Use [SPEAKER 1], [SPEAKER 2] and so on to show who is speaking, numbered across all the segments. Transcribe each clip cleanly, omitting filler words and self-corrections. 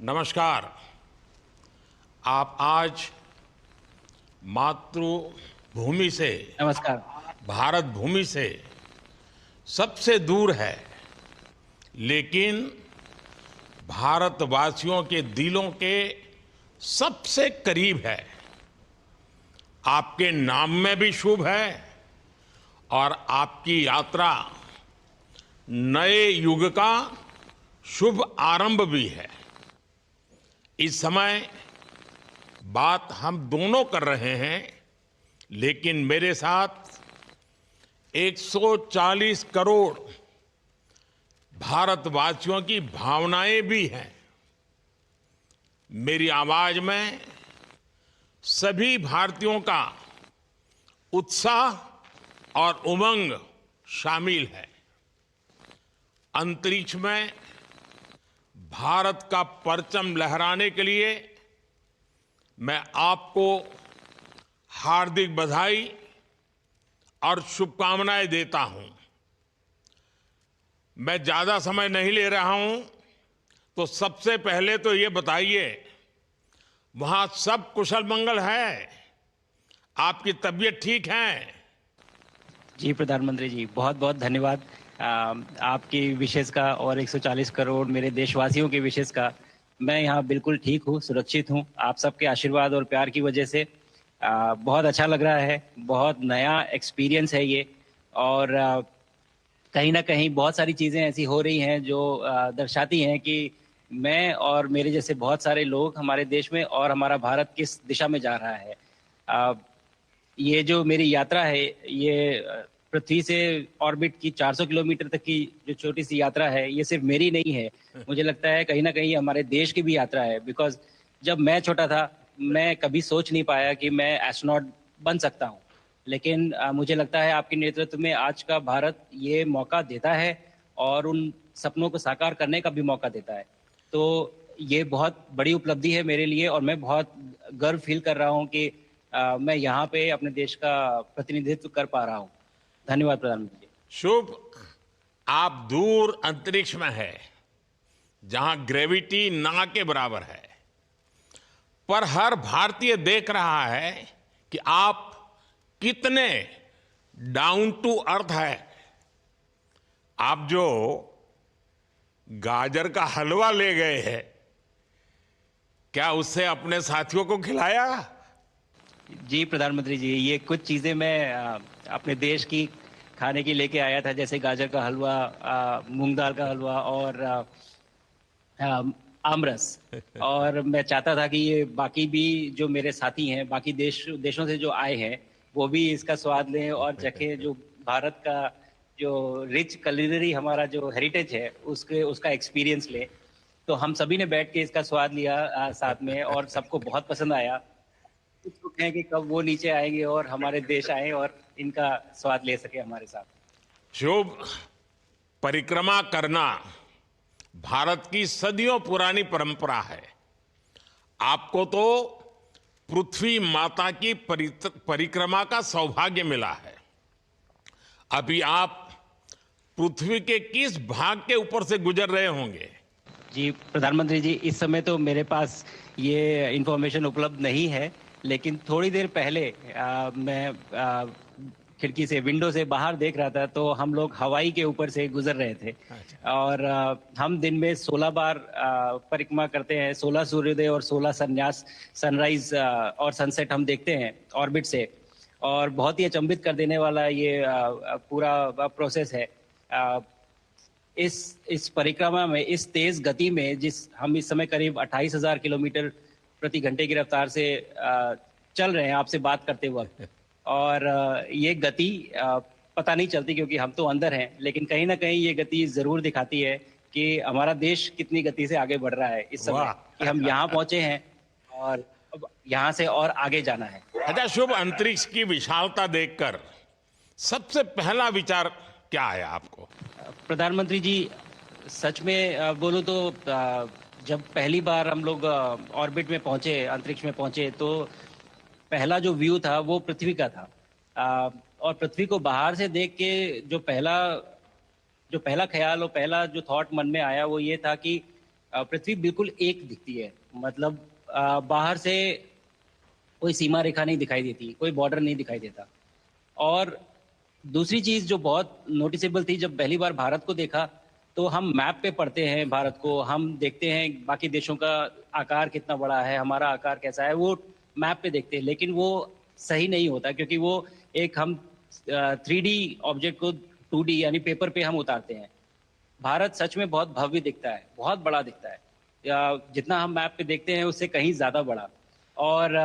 [SPEAKER 1] नमस्कार। आप आज मातृभूमि से,
[SPEAKER 2] नमस्कार।
[SPEAKER 1] भारत भूमि से सबसे दूर है, लेकिन भारतवासियों के दिलों के सबसे करीब है। आपके नाम में भी शुभ है और आपकी यात्रा नए युग का शुभ आरंभ भी है। इस समय बात हम दोनों कर रहे हैं, लेकिन मेरे साथ 140 करोड़ भारतवासियों की भावनाएं भी हैं। मेरी आवाज में सभी भारतीयों का उत्साह और उमंग शामिल है। अंतरिक्ष में भारत का परचम लहराने के लिए मैं आपको हार्दिक बधाई और शुभकामनाएं देता हूं। मैं ज्यादा समय नहीं ले रहा हूं, तो सबसे पहले तो ये बताइए, वहां सब कुशल मंगल है? आपकी तबीयत ठीक है?
[SPEAKER 2] जी, प्रधानमंत्री जी, बहुत-बहुत धन्यवाद। आपकी विशेष का और 140 करोड़ मेरे देशवासियों की विशेष का मैं यहाँ बिल्कुल ठीक हूँ, सुरक्षित हूँ। आप सबके आशीर्वाद और प्यार की वजह से बहुत अच्छा लग रहा है। बहुत नया एक्सपीरियंस है ये और कहीं न कहीं बहुत सारी चीज़ें ऐसी हो रही हैं जो दर्शाती हैं कि मैं और मेरे जैसे बहुत सारे लोग हमारे देश में और हमारा भारत किस दिशा में जा रहा है। अ, ये जो मेरी यात्रा है, ये पृथ्वी से ऑर्बिट की 400 किलोमीटर तक की जो छोटी-सी यात्रा है, ये सिर्फ़ मेरी नहीं है। मुझे लगता है कहीं न कहीं हमारे देश की भी यात्रा है बिकॉज़ जब मैं छोटा था, मैं कभी सोच नहीं पाया कि मैं एस्ट्रोनॉट बन सकता हूँ। लेकिन मुझे लगता है आपके नेतृत्व में आज का भारत ये मौका देता है और उन सपनों को साकार करने का भी मौका देता है। तो ये बहुत बड़ी उपलब्धि है मेरे लिए और मैं बहुत गर्व फ़ील कर रहा हूँ कि मैं यहाँ पे अपने देश का प्रतिनिधित्व कर पा रहा हूँ। धन्यवाद प्रधानमंत्री जी।
[SPEAKER 1] शुभ। आप दूर अंतरिक्ष में है, जहां ग्रेविटी ना के बराबर है, पर हर भारतीय देख रहा है कि आप कितने डाउन टू अर्थ है। आप जो गाजर का हलवा ले गए हैं, क्या उससे अपने साथियों को खिलाया?
[SPEAKER 2] जी, प्रधानमंत्री जी, ये कुछ चीज़ें मैं अपने देश की खाने की लेके आया था जैसे गाजर का हलवा, मूँग दाल का हलवा और आमरस। और मैं चाहता था कि ये बाकी भी जो मेरे साथी हैं, बाकी देशों से जो आए हैं, वो भी इसका स्वाद लें और चखें जो भारत का जो रिच कुलिनरी हमारा जो हेरिटेज है, उसके उसका एक्सपीरियंस लें। तो हम सभी ने बैठ के इसका स्वाद लिया साथ में और सबको बहुत पसंद आया। कुछ लोग हैं कि कब वो नीचे आएँगे और हमारे देश आएँ और इनका स्वाद ले सकें हमारे साथ।
[SPEAKER 1] शुभ। परिक्रमा करना भारत की सदियों पुरानी परंपरा है। आपको तो पृथ्वी माता की परिक्रमा का सौभाग्य मिला है। अभी आप पृथ्वी के किस भाग के ऊपर से गुजर रहे होंगे?
[SPEAKER 2] जी, प्रधानमंत्री जी, इस समय तो मेरे पास ये इन्फॉर्मेशन उपलब्ध नहीं है, लेकिन थोड़ी देर पहले मैं खिड़की से, विंडो से बाहर देख रहा था, तो हम लोग हवाई के ऊपर से गुज़र रहे थे।
[SPEAKER 1] अच्छा।
[SPEAKER 2] और हम दिन में 16 बार परिक्रमा करते हैं, 16 सूर्योदय और 16 सनराइज़ और सनसेट हम देखते हैं ऑर्बिट से। और बहुत ही अचंभित कर देने वाला ये पूरा प्रोसेस है। अ, इस परिक्रमा में, इस तेज़ गति में जिस हम इस समय करीब 28,000 किलोमीटर प्रति घंटे की रफ़्तार से चल रहे हैं आपसे बात करते वक़्त और ये गति पता नहीं चलती क्योंकि हम तो अंदर हैं, लेकिन कहीं न कहीं ये गति ज़रूर दिखाती है कि हमारा देश कितनी गति से आगे बढ़ रहा है इस समय,
[SPEAKER 1] वाह।
[SPEAKER 2] कि हम यहाँ पहुँचे हैं और अब यहाँ से और आगे जाना है।
[SPEAKER 1] अच्छा शुभ, अंतरिक्ष की विशालता देखकर सबसे पहला विचार क्या आया आपको?
[SPEAKER 2] प्रधानमंत्री जी, सच में बोलूँ तो जब पहली बार हम लोग ऑर्बिट में पहुँचे, अंतरिक्ष में पहुँचे, तो पहला जो व्यू था वो पृथ्वी का था। और पृथ्वी को बाहर से देख के जो पहला ख़्याल और पहला जो थॉट मन में आया वो ये था कि पृथ्वी बिल्कुल एक दिखती है। मतलब बाहर से कोई सीमा रेखा नहीं दिखाई देती, कोई बॉर्डर नहीं दिखाई देता। और दूसरी चीज जो बहुत नोटिसेबल थी, जब पहली बार भारत को देखा तो हम मैप पे पढ़ते हैं भारत को, हम देखते हैं बाकी देशों का आकार कितना बड़ा है, हमारा आकार कैसा है, वो मैप पे देखते हैं, लेकिन वो सही नहीं होता क्योंकि वो एक हम 3D ऑब्जेक्ट को 2D यानी पेपर पे हम उतारते हैं। भारत सच में बहुत भव्य दिखता है, बहुत बड़ा दिखता है, या जितना हम मैप पे देखते हैं उससे कहीं ज्यादा बड़ा। और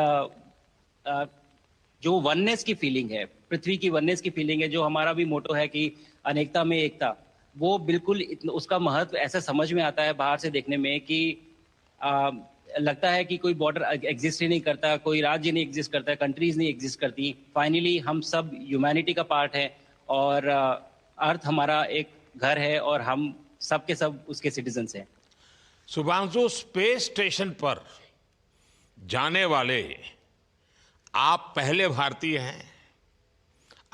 [SPEAKER 2] जो वननेस की फीलिंग है, पृथ्वी की वननेस की फीलिंग है, जो हमारा भी मोटो है कि अनेकता में एकता, वो बिल्कुल उसका महत्व ऐसा समझ में आता है बाहर से देखने में कि आ, लगता है कि कोई बॉर्डर एग्जिस्ट ही नहीं करता, कोई राज्य नहीं एग्जिस्ट करता, कंट्रीज नहीं एग्जिस्ट करती। फाइनली हम सब ह्यूमैनिटी का पार्ट है और अर्थ हमारा एक घर है और हम सब के सब उसके सिटीजन्स हैं।
[SPEAKER 1] शुभांशु, स्पेस स्टेशन पर जाने वाले आप पहले भारतीय हैं।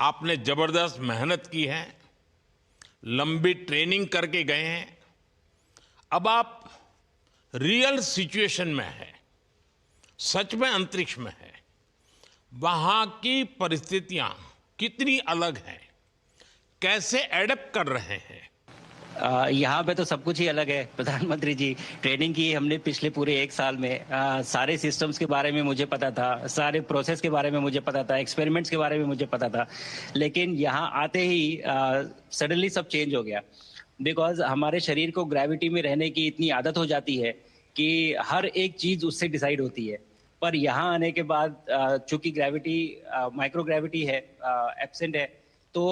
[SPEAKER 1] आपने जबरदस्त मेहनत की है, लंबी ट्रेनिंग करके गए हैं। अब आप रियल सिचुएशन में हैं, सच में अंतरिक्ष में हैं। वहां की परिस्थितियां कितनी अलग हैं, कैसे एडप्ट कर रहे हैं?
[SPEAKER 2] यहाँ पे तो सब कुछ ही अलग है प्रधानमंत्री जी। ट्रेनिंग की हमने पिछले पूरे एक साल में, सारे सिस्टम्स के बारे में मुझे पता था, सारे प्रोसेस के बारे में मुझे पता था, एक्सपेरिमेंट्स के बारे में मुझे पता था, लेकिन यहाँ आते ही सडनली सब चेंज हो गया। बिकॉज हमारे शरीर को ग्रेविटी में रहने की इतनी आदत हो जाती है कि हर एक चीज उससे डिसाइड होती है। पर यहाँ आने के बाद चूंकि ग्रेविटी माइक्रो ग्रेविटी है, एब्सेंट है, तो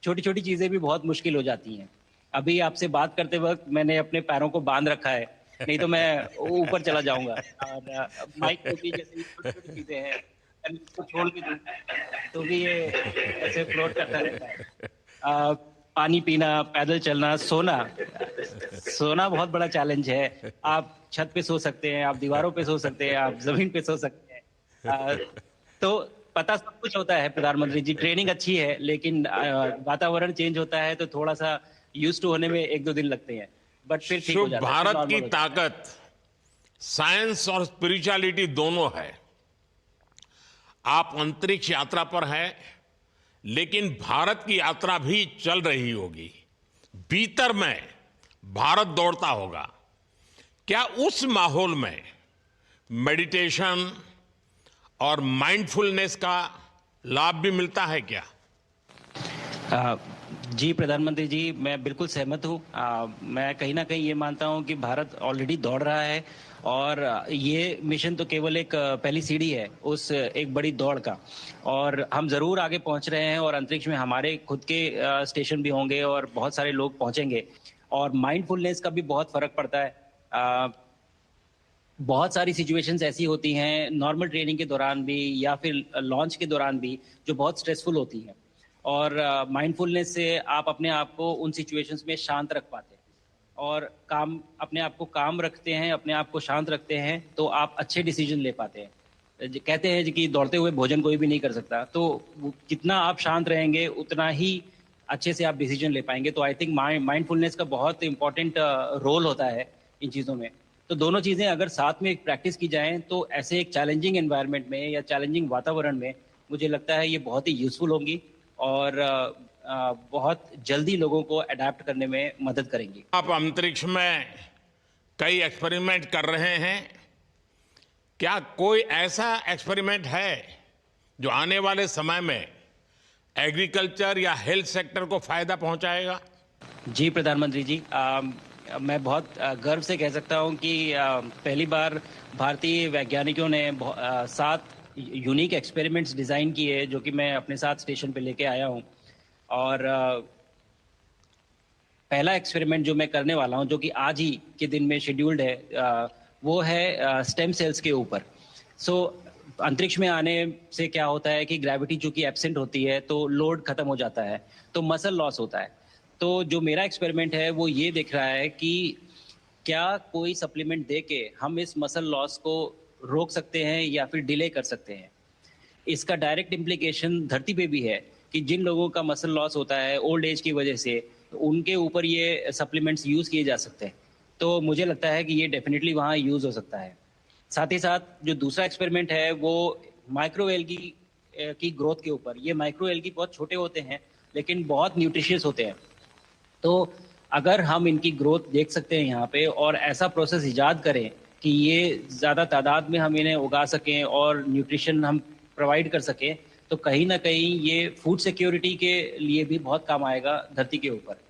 [SPEAKER 2] छोटी छोटी चीजें भी बहुत मुश्किल हो जाती हैं। अभी आपसे बात करते वक्त मैंने अपने पैरों को बांध रखा है, नहीं तो मैं ऊपर चला जाऊंगा। और माइक को भी जैसे छोटी छोटी चीजें हैं, अगर इसको छोड़ भी दूं तो भी ये ऐसे फ्लोट करता रहता है। पानी पीना, पैदल चलना, सोना, सोना बहुत बड़ा चैलेंज है। आप छत पे सो सकते हैं, आप दीवारों पे सो सकते हैं, आप जमीन पे सो सकते हैं। तो पता सब कुछ होता है प्रधानमंत्री जी, ट्रेनिंग अच्छी है, लेकिन वातावरण चेंज होता है तो थोड़ा सा यूज टू होने में 1-2 दिन लगते हैं, बट फिर ठीक हो
[SPEAKER 1] शुभ,
[SPEAKER 2] जाता है।
[SPEAKER 1] भारत की ताकत साइंस और स्पिरिचुअलिटी दोनों है। आप अंतरिक्ष यात्रा पर हैं, लेकिन भारत की यात्रा भी चल रही होगी। भीतर में भारत दौड़ता होगा। क्या उस माहौल में मेडिटेशन और माइंडफुलनेस का लाभ भी मिलता है क्या?
[SPEAKER 2] जी प्रधानमंत्री जी, मैं बिल्कुल सहमत हूँ। मैं कहीं ना कहीं ये मानता हूँ कि भारत ऑलरेडी दौड़ रहा है और ये मिशन तो केवल एक पहली सीढ़ी है उस एक बड़ी दौड़ का। और हम जरूर आगे पहुंच रहे हैं और अंतरिक्ष में हमारे खुद के स्टेशन भी होंगे और बहुत सारे लोग पहुंचेंगे। और माइंडफुलनेस का भी बहुत फर्क पड़ता है। बहुत सारी सिचुएशंस ऐसी होती हैं नॉर्मल ट्रेनिंग के दौरान भी या फिर लॉन्च के दौरान भी, जो बहुत स्ट्रेसफुल होती हैं। और माइंडफुलनेस से आप अपने आप को उन सिचुएशंस में शांत रख पाते हैं और काम अपने आप को काम रखते हैं, अपने आप को शांत रखते हैं, तो आप अच्छे डिसीजन ले पाते हैं। कहते हैं कि दौड़ते हुए भोजन कोई भी नहीं कर सकता, तो जितना आप शांत रहेंगे उतना ही अच्छे से आप डिसीजन ले पाएंगे। तो आई थिंक माइंडफुलनेस का बहुत इंपॉर्टेंट रोल होता है इन चीज़ों में। तो दोनों चीज़ें अगर साथ में प्रैक्टिस की जाएं तो ऐसे एक चैलेंजिंग एनवायरनमेंट में या चैलेंजिंग वातावरण में मुझे लगता है ये बहुत ही यूजफुल होंगी और बहुत जल्दी लोगों को अडेप्ट करने में मदद करेंगी।
[SPEAKER 1] आप अंतरिक्ष में कई एक्सपेरिमेंट कर रहे हैं। क्या कोई ऐसा एक्सपेरिमेंट है जो आने वाले समय में एग्रीकल्चर या हेल्थ सेक्टर को फायदा पहुंचाएगा?
[SPEAKER 2] जी प्रधानमंत्री जी, मैं बहुत गर्व से कह सकता हूं कि पहली बार भारतीय वैज्ञानिकों ने 7 यूनिक एक्सपेरिमेंट्स डिज़ाइन किए जो कि मैं अपने साथ स्टेशन पे लेके आया हूं। और पहला एक्सपेरिमेंट जो मैं करने वाला हूं, जो कि आज ही के दिन में शेड्यूल्ड है, वो है स्टेम सेल्स के ऊपर। सो अंतरिक्ष में आने से क्या होता है कि ग्रेविटी चूंकि एब्सेंट होती है तो लोड खत्म हो जाता है, तो मसल लॉस होता है। तो जो मेरा एक्सपेरिमेंट है वो ये देख रहा है कि क्या कोई सप्लीमेंट दे के हम इस मसल लॉस को रोक सकते हैं या फिर डिले कर सकते हैं। इसका डायरेक्ट इम्प्लीकेशन धरती पे भी है कि जिन लोगों का मसल लॉस होता है ओल्ड एज की वजह से, उनके ऊपर ये सप्लीमेंट्स यूज किए जा सकते हैं। तो मुझे लगता है कि ये डेफिनेटली वहाँ यूज़ हो सकता है। साथ ही साथ जो दूसरा एक्सपेरिमेंट है वो माइक्रो एल्गी की ग्रोथ के ऊपर। ये माइक्रो एल्गी बहुत छोटे होते हैं लेकिन बहुत न्यूट्रिशियस होते हैं। तो अगर हम इनकी ग्रोथ देख सकते हैं यहाँ पे और ऐसा प्रोसेस इजाद करें कि ये ज़्यादा तादाद में हम इन्हें उगा सकें और न्यूट्रिशन हम प्रोवाइड कर सकें, तो कहीं ना कहीं ये फूड सिक्योरिटी के लिए भी बहुत काम आएगा धरती के ऊपर।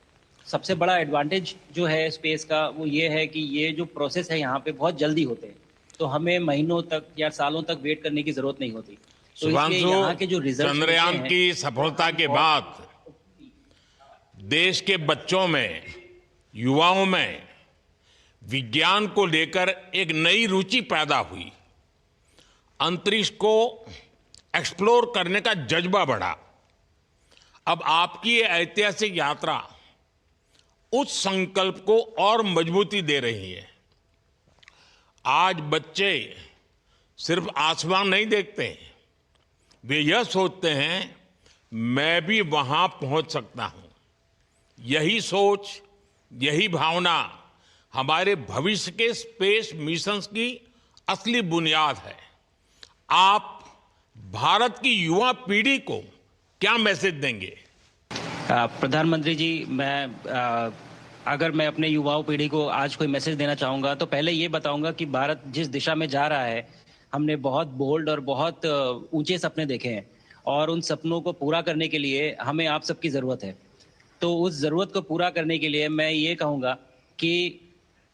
[SPEAKER 2] सबसे बड़ा एडवांटेज जो है स्पेस का वो ये है कि ये जो प्रोसेस है यहाँ पे बहुत जल्दी होते हैं, तो हमें महीनों तक या सालों तक वेट करने की जरूरत नहीं होती। तो इसलिए
[SPEAKER 1] शुभांशु,
[SPEAKER 2] यहाँ के जो रिजल्ट्स मिलते
[SPEAKER 1] चंद्रयान
[SPEAKER 2] हैं
[SPEAKER 1] की
[SPEAKER 2] वो
[SPEAKER 1] सफलता
[SPEAKER 2] हम
[SPEAKER 1] के बाद देश के बच्चों में, युवाओं में विज्ञान को लेकर एक नई रुचि पैदा हुई। अंतरिक्ष को एक्सप्लोर करने का जज्बा बढ़ा। अब आपकी ये ऐतिहासिक यात्रा उस संकल्प को और मजबूती दे रही है। आज बच्चे सिर्फ आसमान नहीं देखते, वे यह सोचते हैं मैं भी वहां पहुंच सकता हूं। यही सोच, यही भावना हमारे भविष्य के स्पेस मिशंस की असली बुनियाद है। आप भारत की युवा पीढ़ी को क्या मैसेज देंगे?
[SPEAKER 2] प्रधानमंत्री जी, अगर मैं अपने युवाओं पीढ़ी को आज कोई मैसेज देना चाहूँगा तो पहले ये बताऊँगा कि भारत जिस दिशा में जा रहा है, हमने बहुत बोल्ड और बहुत ऊंचे सपने देखे हैं और उन सपनों को पूरा करने के लिए हमें आप सबकी ज़रूरत है। तो उस ज़रूरत को पूरा करने के लिए मैं ये कहूँगा कि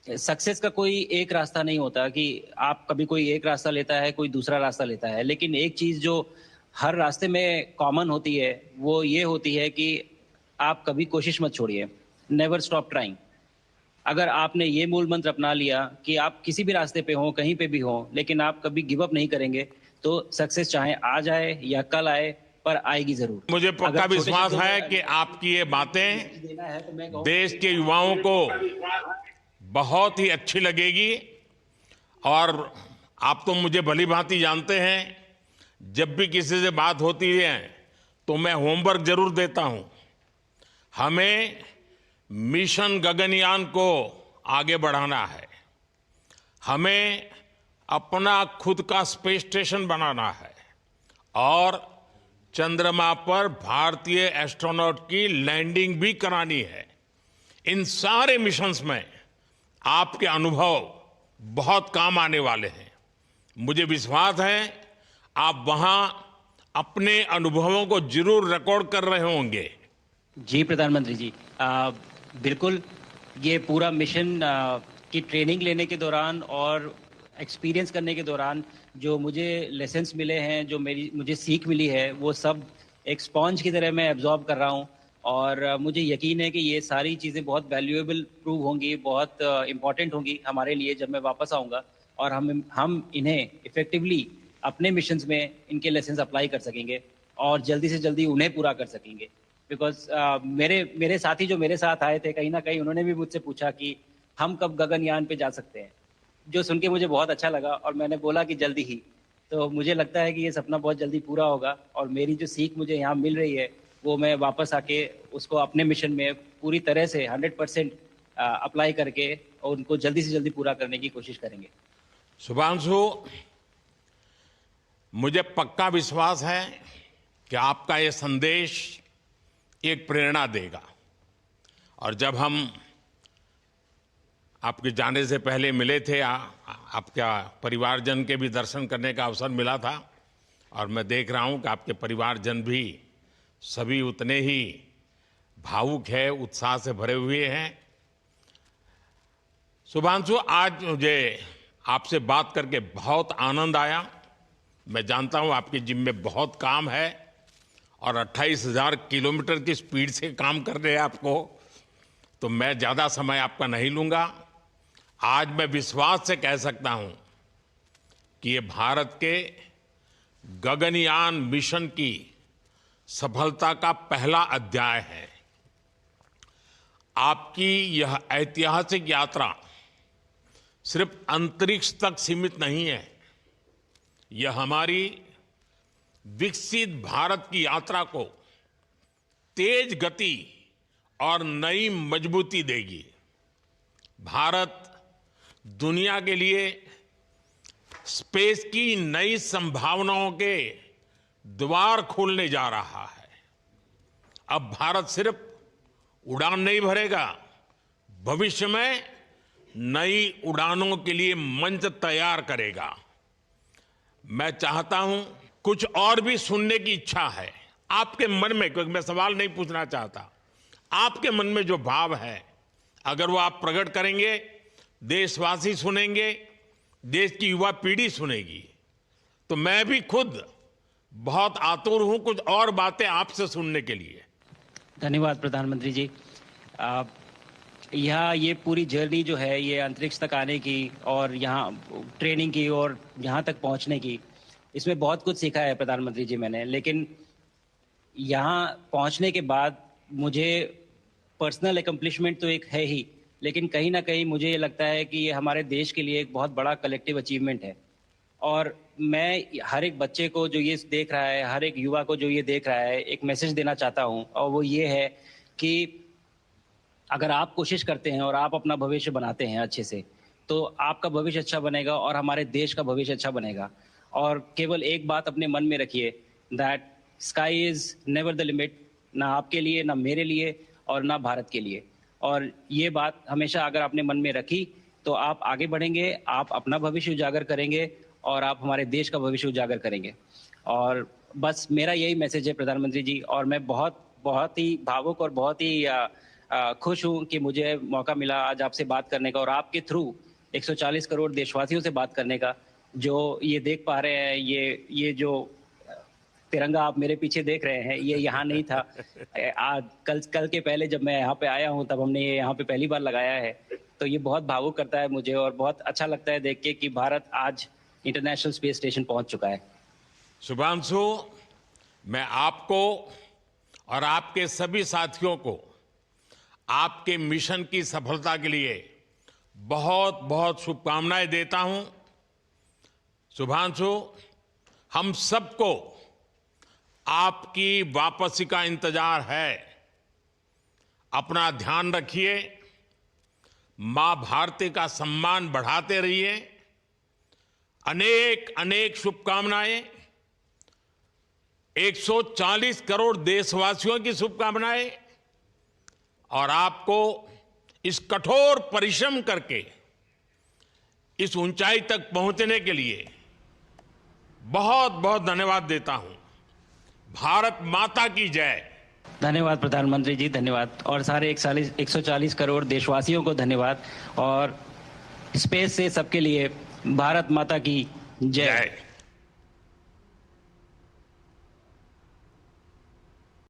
[SPEAKER 2] सक्सेस का कोई एक रास्ता नहीं होता कि आप कभी कोई एक रास्ता लेता है, कोई दूसरा रास्ता लेता है। लेकिन एक चीज़ जो हर रास्ते में कॉमन होती है, वो ये होती है कि आप कभी कोशिश मत छोड़िए। Never stop trying. अगर आपने ये मूल मंत्र अपना लिया कि आप किसी भी रास्ते पे हों, कहीं पे भी हों, लेकिन आप कभी गिव अप नहीं करेंगे, तो सक्सेस चाहे आज आए या कल आए, पर आएगी ज़रूर।
[SPEAKER 1] मुझे पक्का
[SPEAKER 2] अगर छोटे
[SPEAKER 1] विश्वास
[SPEAKER 2] शब्दों
[SPEAKER 1] है
[SPEAKER 2] में
[SPEAKER 1] कि आपकी ये बातें
[SPEAKER 2] देना है तो मैं कहूँ
[SPEAKER 1] देश के युवाओं को बहुत ही अच्छी लगेगी। और आप तो मुझे भली भांति जानते हैं, जब भी किसी से बात होती है तो मैं होमवर्क जरूर देता हूं। हमें मिशन गगनयान को आगे बढ़ाना है। हमें अपना खुद का स्पेस स्टेशन बनाना है और चंद्रमा पर भारतीय एस्ट्रोनॉट की लैंडिंग भी करानी है। इन सारे मिशंस में आपके अनुभव बहुत काम आने वाले हैं। मुझे विश्वास है आप वहां अपने अनुभवों को जरूर रिकॉर्ड कर रहे होंगे।
[SPEAKER 2] जी प्रधानमंत्री जी, बिल्कुल। ये पूरा मिशन की ट्रेनिंग लेने के दौरान और एक्सपीरियंस करने के दौरान जो मुझे लेसन्स मिले हैं, जो मुझे सीख मिली है, वो सब एक स्पॉन्ज की तरह मैं एब्जॉर्ब कर रहा हूँ। और मुझे यकीन है कि ये सारी चीज़ें बहुत वैल्यूएबल प्रूव होंगी, बहुत इम्पॉर्टेंट होंगी हमारे लिए जब मैं वापस आऊँगा। और हम इन्हें इफ़ेक्टिवली अपने मिशंस में इनके लेसन्स अप्लाई कर सकेंगे और जल्दी से जल्दी उन्हें पूरा कर सकेंगे। बिकॉज मेरे साथी जो मेरे साथ आए थे, कहीं ना कहीं उन्होंने भी मुझसे पूछा कि हम कब गगनयान पे जा सकते हैं, जो सुन के मुझे बहुत अच्छा लगा और मैंने बोला कि जल्दी ही। तो मुझे लगता है कि ये सपना बहुत जल्दी पूरा होगा और मेरी जो सीख मुझे यहाँ मिल रही है वो मैं वापस आके उसको अपने मिशन में पूरी तरह से 100% अप्लाई करके और उनको जल्दी से जल्दी पूरा करने की कोशिश करेंगे।
[SPEAKER 1] शुभांशु, मुझे पक्का विश्वास है कि आपका ये संदेश एक प्रेरणा देगा। और जब हम आपके जाने से पहले मिले थे, आपका परिवारजन के भी दर्शन करने का अवसर मिला था और मैं देख रहा हूं कि आपके परिवारजन भी सभी उतने ही भावुक है, उत्साह से भरे हुए हैं। शुभांशु, आज मुझे आपसे बात करके बहुत आनंद आया। मैं जानता हूं आपके जिम्मे में बहुत काम है और 28,000 किलोमीटर की स्पीड से काम कर रहे हैं आपको, तो मैं ज़्यादा समय आपका नहीं लूँगा। आज मैं विश्वास से कह सकता हूं कि ये भारत के गगनयान मिशन की सफलता का पहला अध्याय है। आपकी यह ऐतिहासिक यात्रा सिर्फ अंतरिक्ष तक सीमित नहीं है, यह हमारी विकसित भारत की यात्रा को तेज गति और नई मजबूती देगी। भारत दुनिया के लिए स्पेस की नई संभावनाओं के द्वार खोलने जा रहा है। अब भारत सिर्फ उड़ान नहीं भरेगा, भविष्य में नई उड़ानों के लिए मंच तैयार करेगा। मैं चाहता हूं, कुछ और भी सुनने की इच्छा है आपके मन में, क्योंकि मैं सवाल नहीं पूछना चाहता, आपके मन में जो भाव है अगर वो आप प्रकट करेंगे, देशवासी सुनेंगे, देश की युवा पीढ़ी सुनेगी, तो मैं भी खुद बहुत आतुर हूं कुछ और बातें आपसे सुनने के लिए।
[SPEAKER 2] धन्यवाद प्रधानमंत्री जी। यहाँ ये पूरी जर्नी जो है, ये अंतरिक्ष तक आने की और यहाँ ट्रेनिंग की और यहाँ तक पहुँचने की, इसमें बहुत कुछ सीखा है प्रधानमंत्री जी मैंने। लेकिन यहाँ पहुँचने के बाद मुझे पर्सनल एकम्प्लिशमेंट तो एक है ही, लेकिन कहीं ना कहीं मुझे ये लगता है कि ये हमारे देश के लिए एक बहुत बड़ा कलेक्टिव अचीवमेंट है। और मैं हर एक बच्चे को जो ये देख रहा है, हर एक युवा को जो ये देख रहा है, एक मैसेज देना चाहता हूँ, और वो ये है कि अगर आप कोशिश करते हैं और आप अपना भविष्य बनाते हैं अच्छे से, तो आपका भविष्य अच्छा बनेगा और हमारे देश का भविष्य अच्छा बनेगा। और केवल एक बात अपने मन में रखिए, that sky is never the limit, ना आपके लिए, ना मेरे लिए और ना भारत के लिए। और ये बात हमेशा अगर आपने मन में रखी तो आप आगे बढ़ेंगे, आप अपना भविष्य उजागर करेंगे और आप हमारे देश का भविष्य उजागर करेंगे। और बस मेरा यही मैसेज है प्रधानमंत्री जी। और मैं बहुत ही भावुक और बहुत ही खुश हूं कि मुझे मौका मिला आज आपसे बात करने का और आपके थ्रू 140 करोड़ देशवासियों से बात करने का। जो ये देख पा रहे हैं, ये जो तिरंगा आप मेरे पीछे देख रहे हैं, ये यहाँ नहीं था। आज कल के पहले जब मैं यहाँ पे आया हूँ तब हमने ये यहाँ पे पहली बार लगाया है। तो ये बहुत भावुक करता है मुझे और बहुत अच्छा लगता है देख के कि भारत आज इंटरनेशनल स्पेस स्टेशन पहुंच चुका है।
[SPEAKER 1] शुभांशु, मैं आपको और आपके सभी साथियों को आपके मिशन की सफलता के लिए बहुत बहुत शुभकामनाएं देता हूं। शुभांशु, हम सबको आपकी वापसी का इंतजार है। अपना ध्यान रखिए, मां भारती का सम्मान बढ़ाते रहिए। अनेक अनेक शुभकामनाएं, 140 करोड़ देशवासियों की शुभकामनाएं, और आपको इस कठोर परिश्रम करके इस ऊंचाई तक पहुंचने के लिए बहुत बहुत धन्यवाद देता हूं। भारत माता की जय।
[SPEAKER 2] धन्यवाद प्रधानमंत्री जी, धन्यवाद। और सारे 140 करोड़ देशवासियों को धन्यवाद। और स्पेस से सबके लिए भारत माता की जय।